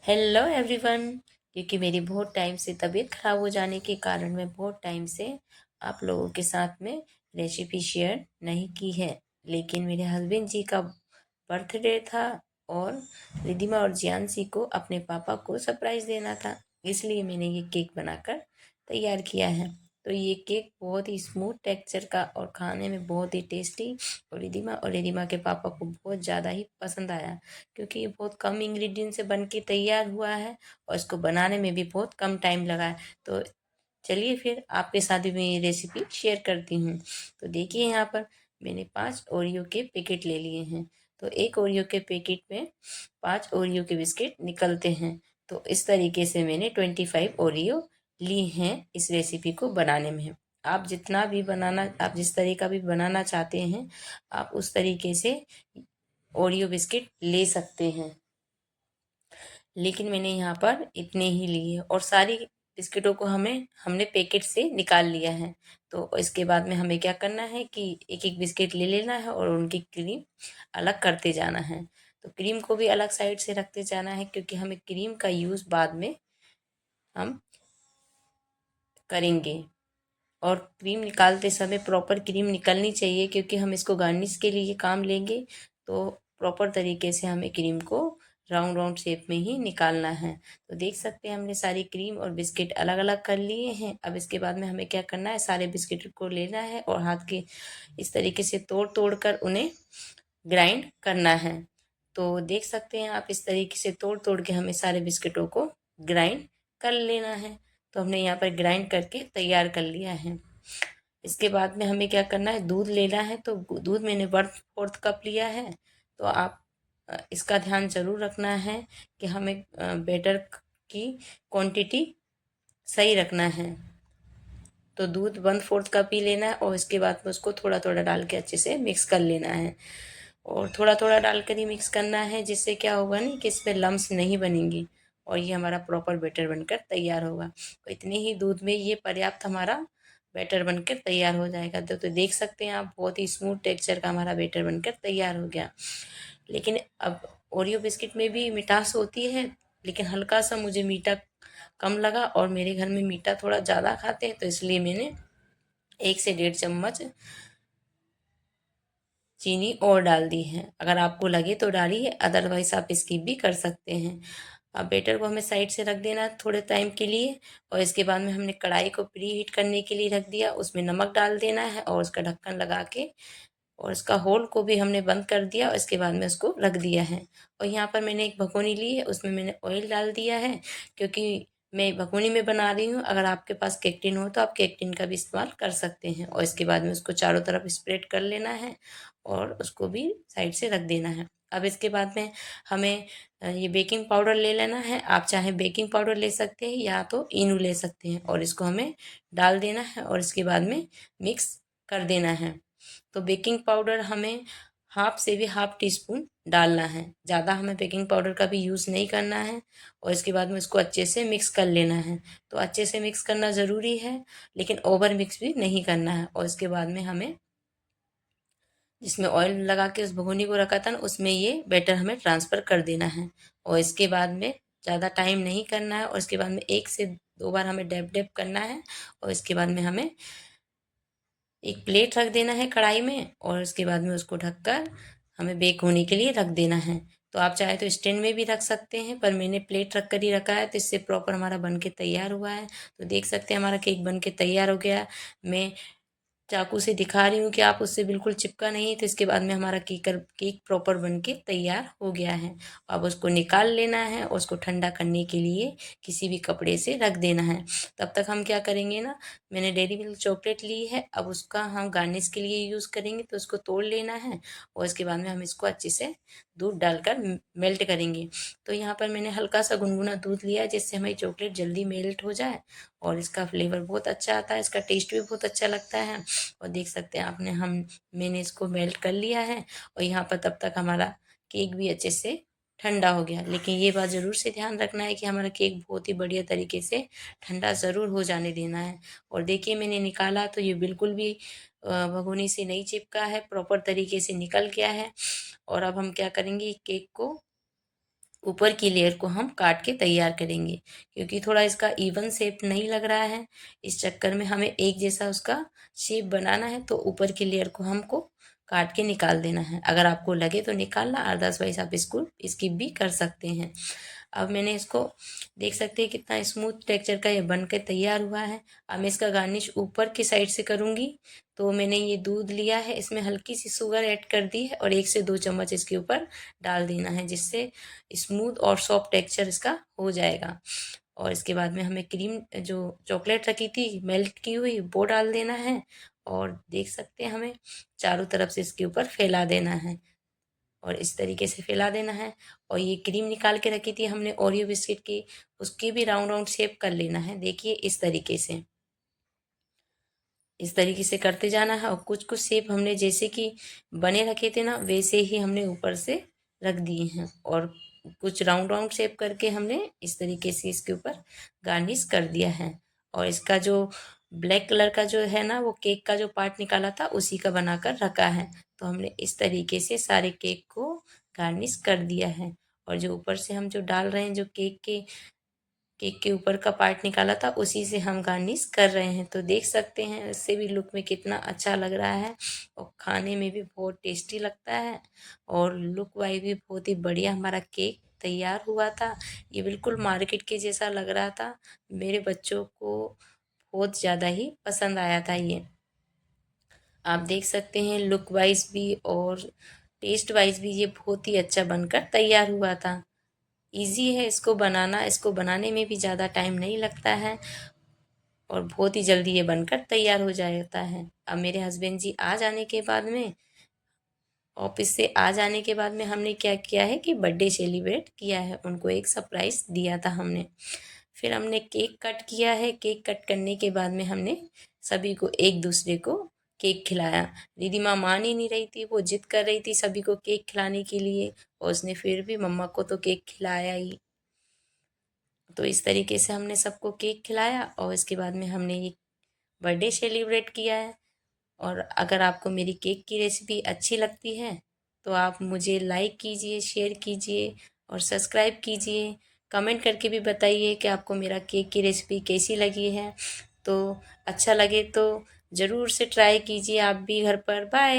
Hello everyone. क्योंकि मेरी बहुत टाइम से तबीयत ख़राब हो जाने के कारण मैं बहुत टाइम से आप लोगों के साथ में रेसिपी शेयर नहीं की है। लेकिन मेरे हस्बैंड जी का बर्थडे था और रिधिमा और जियानसी को अपने पापा को सरप्राइज़ देना था, इसलिए मैंने ये केक बनाकर तैयार किया है। तो ये केक बहुत ही स्मूथ टेक्सचर का और खाने में बहुत ही टेस्टी और रिधिमा के पापा को बहुत ज़्यादा ही पसंद आया, क्योंकि ये बहुत कम इंग्रेडिएंट से बन के तैयार हुआ है और इसको बनाने में भी बहुत कम टाइम लगा है। तो चलिए फिर आपके साथ भी मैं ये रेसिपी शेयर करती हूँ। तो देखिए यहाँ पर मैंने 5 ओरियो के पैकेट ले लिए हैं। तो एक ओरियो के पैकेट में 5 ओरियो के बिस्किट निकलते हैं। तो इस तरीके से मैंने 25 ओरियो ली हैं इस रेसिपी को बनाने में। आप जिस तरीका भी बनाना चाहते हैं, आप उस तरीके से ओरियो बिस्किट ले सकते हैं। लेकिन मैंने यहाँ पर इतने ही लिए और सारी बिस्किटों को हमने पैकेट से निकाल लिया है। तो इसके बाद में हमें क्या करना है कि एक एक बिस्किट ले लेना है और उनकी क्रीम अलग करते जाना है। तो क्रीम को भी अलग साइड से रखते जाना है, क्योंकि हमें क्रीम का यूज़ बाद में हम करेंगे। और क्रीम निकालते समय प्रॉपर क्रीम निकलनी चाहिए, क्योंकि हम इसको गार्निश के लिए काम लेंगे। तो प्रॉपर तरीके से हमें क्रीम को राउंड राउंड शेप में ही निकालना है। तो देख सकते हैं हमने सारी क्रीम और बिस्किट अलग अलग कर लिए हैं। अब इसके बाद में हमें क्या करना है, सारे बिस्किट को लेना है और हाथ के इस तरीके से तोड़ तोड़ कर उन्हें ग्राइंड करना है। तो देख सकते हैं आप, इस तरीके से तोड़ तोड़ के हमें सारे बिस्किटों को ग्राइंड कर लेना है। तो हमने यहाँ पर ग्राइंड करके तैयार कर लिया है। इसके बाद में हमें क्या करना है, दूध लेना है। तो दूध मैंने 1/4 कप लिया है। तो आप इसका ध्यान ज़रूर रखना है कि हमें बैटर की क्वांटिटी सही रखना है। तो दूध 1/4 कप ही लेना है और इसके बाद में उसको थोड़ा थोड़ा डाल के अच्छे से मिक्स कर लेना है। और थोड़ा थोड़ा डालकर ही मिक्स करना है, जिससे क्या होगा ना कि इसमें लम्स नहीं बनेंगी और ये हमारा प्रॉपर बैटर बनकर तैयार होगा। तो इतने ही दूध में ये पर्याप्त हमारा बैटर बनकर तैयार हो जाएगा। तो देख सकते हैं आप, बहुत ही स्मूथ टेक्सचर का हमारा बैटर बनकर तैयार हो गया। लेकिन अब ओरियो बिस्किट में भी मिठास होती है, लेकिन हल्का सा मुझे मीठा कम लगा और मेरे घर में मीठा थोड़ा ज़्यादा खाते हैं, तो इसलिए मैंने 1 से 1.5 चम्मच चीनी और डाल दी है। अगर आपको लगे तो डालिए, अदरवाइज आप स्किप भी कर सकते हैं। अब बेटर को हमें साइड से रख देना है थोड़े टाइम के लिए और इसके बाद में हमने कढ़ाई को प्री हीट करने के लिए रख दिया। उसमें नमक डाल देना है और उसका ढक्कन लगा के और इसका होल को भी हमने बंद कर दिया और इसके बाद में उसको रख दिया है। और यहाँ पर मैंने एक भगोनी ली है, उसमें मैंने ऑयल डाल दिया है, क्योंकि मैं भगोनी में बना रही हूँ। अगर आपके पास केक टिन हो तो आप केक टिन का भी इस्तेमाल कर सकते हैं। और इसके बाद में उसको चारों तरफ स्प्रेड कर लेना है और उसको भी साइड से रख देना है। अब इसके बाद में हमें ये बेकिंग पाउडर ले लेना है। आप चाहे बेकिंग पाउडर ले सकते हैं या तो इनो ले सकते हैं और इसको हमें डाल देना है और इसके बाद में मिक्स कर देना है। तो बेकिंग पाउडर हमें हाफ से भी हाफ टी स्पून डालना है, ज़्यादा हमें बेकिंग पाउडर का भी यूज़ नहीं करना है। और इसके बाद में इसको अच्छे से मिक्स कर लेना है। तो अच्छे से मिक्स करना ज़रूरी है, लेकिन ओवर मिक्स भी नहीं करना है। और इसके बाद में हमें जिसमें ऑयल लगा के उस भगोनी को रखा था ना, उसमें ये बैटर हमें ट्रांसफ़र कर देना है। और इसके बाद में ज़्यादा टाइम नहीं करना है और इसके बाद में 1 से 2 बार हमें डैब डैब करना है। और इसके बाद में हमें एक प्लेट रख देना है कढ़ाई में और उसके बाद में उसको ढककर हमें बेक होने के लिए रख देना है। तो आप चाहे तो स्टैंड में भी रख सकते हैं, पर मैंने प्लेट रख कर ही रखा है, तो इससे प्रॉपर हमारा बन के तैयार हुआ है। तो देख सकते हैं हमारा केक बन के तैयार हो गया। मैं चाकू से दिखा रही हूँ कि आप उससे बिल्कुल चिपका नहीं। तो इसके बाद में हमारा केक प्रॉपर बन के तैयार हो गया है। अब उसको निकाल लेना है और उसको ठंडा करने के लिए किसी भी कपड़े से रख देना है। तब तक हम क्या करेंगे ना, मैंने डेयरी मिल्क चॉकलेट ली है, अब उसका हम गार्निश के लिए यूज़ करेंगे। तो उसको तोड़ लेना है और इसके बाद में हम इसको अच्छे से दूध डालकर मेल्ट करेंगे। तो यहाँ पर मैंने हल्का सा गुनगुना दूध लिया है, जिससे हमारी चॉकलेट जल्दी मेल्ट हो जाए और इसका फ्लेवर बहुत अच्छा आता है, इसका टेस्ट भी बहुत अच्छा लगता है। और देख सकते हैं आपने हम मैंने इसको मेल्ट कर लिया है और यहाँ पर तब तक हमारा केक भी अच्छे से ठंडा हो गया। लेकिन ये बात ज़रूर से ध्यान रखना है कि हमारा केक बहुत ही बढ़िया तरीके से ठंडा ज़रूर हो जाने देना है। और देखिए मैंने निकाला तो ये बिल्कुल भी भगोनी से नहीं चिपका है, प्रॉपर तरीके से निकल गया है। और अब हम क्या करेंगे, केक को ऊपर की लेयर को हम काट के तैयार करेंगे, क्योंकि थोड़ा इसका इवन शेप नहीं लग रहा है। इस चक्कर में हमें एक जैसा उसका शेप बनाना है, तो ऊपर की लेयर को हमको काट के निकाल देना है। अगर आपको लगे तो निकालना, अदरवाइज आप इसको स्किप भी कर सकते हैं। अब मैंने इसको देख सकते हैं कितना स्मूथ टेक्सचर का ये बन के तैयार हुआ है। अब मैं इसका गार्निश ऊपर की साइड से करूँगी। तो मैंने ये दूध लिया है, इसमें हल्की सी शुगर ऐड कर दी है और 1 से 2 चम्मच इसके ऊपर डाल देना है, जिससे स्मूथ और सॉफ्ट टेक्सचर इसका हो जाएगा। और इसके बाद में हमें क्रीम जो चॉकलेट रखी थी मेल्ट की हुई, वो डाल देना है। और देख सकते हैं हमें चारों तरफ से इसके ऊपर फैला देना है, और इस तरीके से फैला देना है। और ये क्रीम निकाल के रखी थी हमने ओरियो बिस्किट की, उसकी भी राउंड राउंड शेप कर लेना है। देखिए इस तरीके से, इस तरीके से करते जाना है। और कुछ कुछ शेप हमने जैसे कि बने रखे थे ना, वैसे ही हमने ऊपर से रख दिए हैं। और कुछ राउंड राउंड शेप करके हमने इस तरीके से इसके ऊपर गार्निश कर दिया है। और इसका जो ब्लैक कलर का जो है ना, वो केक का जो पार्ट निकाला था उसी का बनाकर रखा है। तो हमने इस तरीके से सारे केक को गार्निश कर दिया है। और जो ऊपर से हम जो डाल रहे हैं, जो केक के ऊपर का पार्ट निकाला था, उसी से हम गार्निश कर रहे हैं। तो देख सकते हैं इससे भी लुक में कितना अच्छा लग रहा है, और खाने में भी बहुत टेस्टी लगता है। और लुक वाइज भी बहुत ही बढ़िया हमारा केक तैयार हुआ था। ये बिल्कुल मार्केट के जैसा लग रहा था। मेरे बच्चों को बहुत ज़्यादा ही पसंद आया था ये। आप देख सकते हैं लुक वाइज भी और टेस्ट वाइज भी ये बहुत ही अच्छा बनकर तैयार हुआ था। इजी है इसको बनाना, इसको बनाने में भी ज़्यादा टाइम नहीं लगता है, और बहुत ही जल्दी ये बनकर तैयार हो जाता है। अब मेरे हस्बैंड जी आ जाने के बाद में, ऑफिस से आ जाने के बाद में हमने क्या किया है कि बर्थडे सेलिब्रेट किया है, उनको एक सरप्राइज दिया था हमने। फिर हमने केक कट किया है। केक कट करने के बाद में हमने सभी को एक दूसरे को केक खिलाया। दीदी माँ मान ही नहीं रही थी, वो जिद कर रही थी सभी को केक खिलाने के लिए, और उसने फिर भी मम्मा को तो केक खिलाया ही। तो इस तरीके से हमने सबको केक खिलाया, और इसके बाद में हमने ये बर्थडे सेलिब्रेट किया है। और अगर आपको मेरी केक की रेसिपी अच्छी लगती है, तो आप मुझे लाइक कीजिए, शेयर कीजिए और सब्सक्राइब कीजिए। कमेंट करके भी बताइए कि आपको मेरा केक की रेसिपी कैसी लगी है। तो अच्छा लगे तो ज़रूर से ट्राई कीजिए आप भी घर पर। बाय।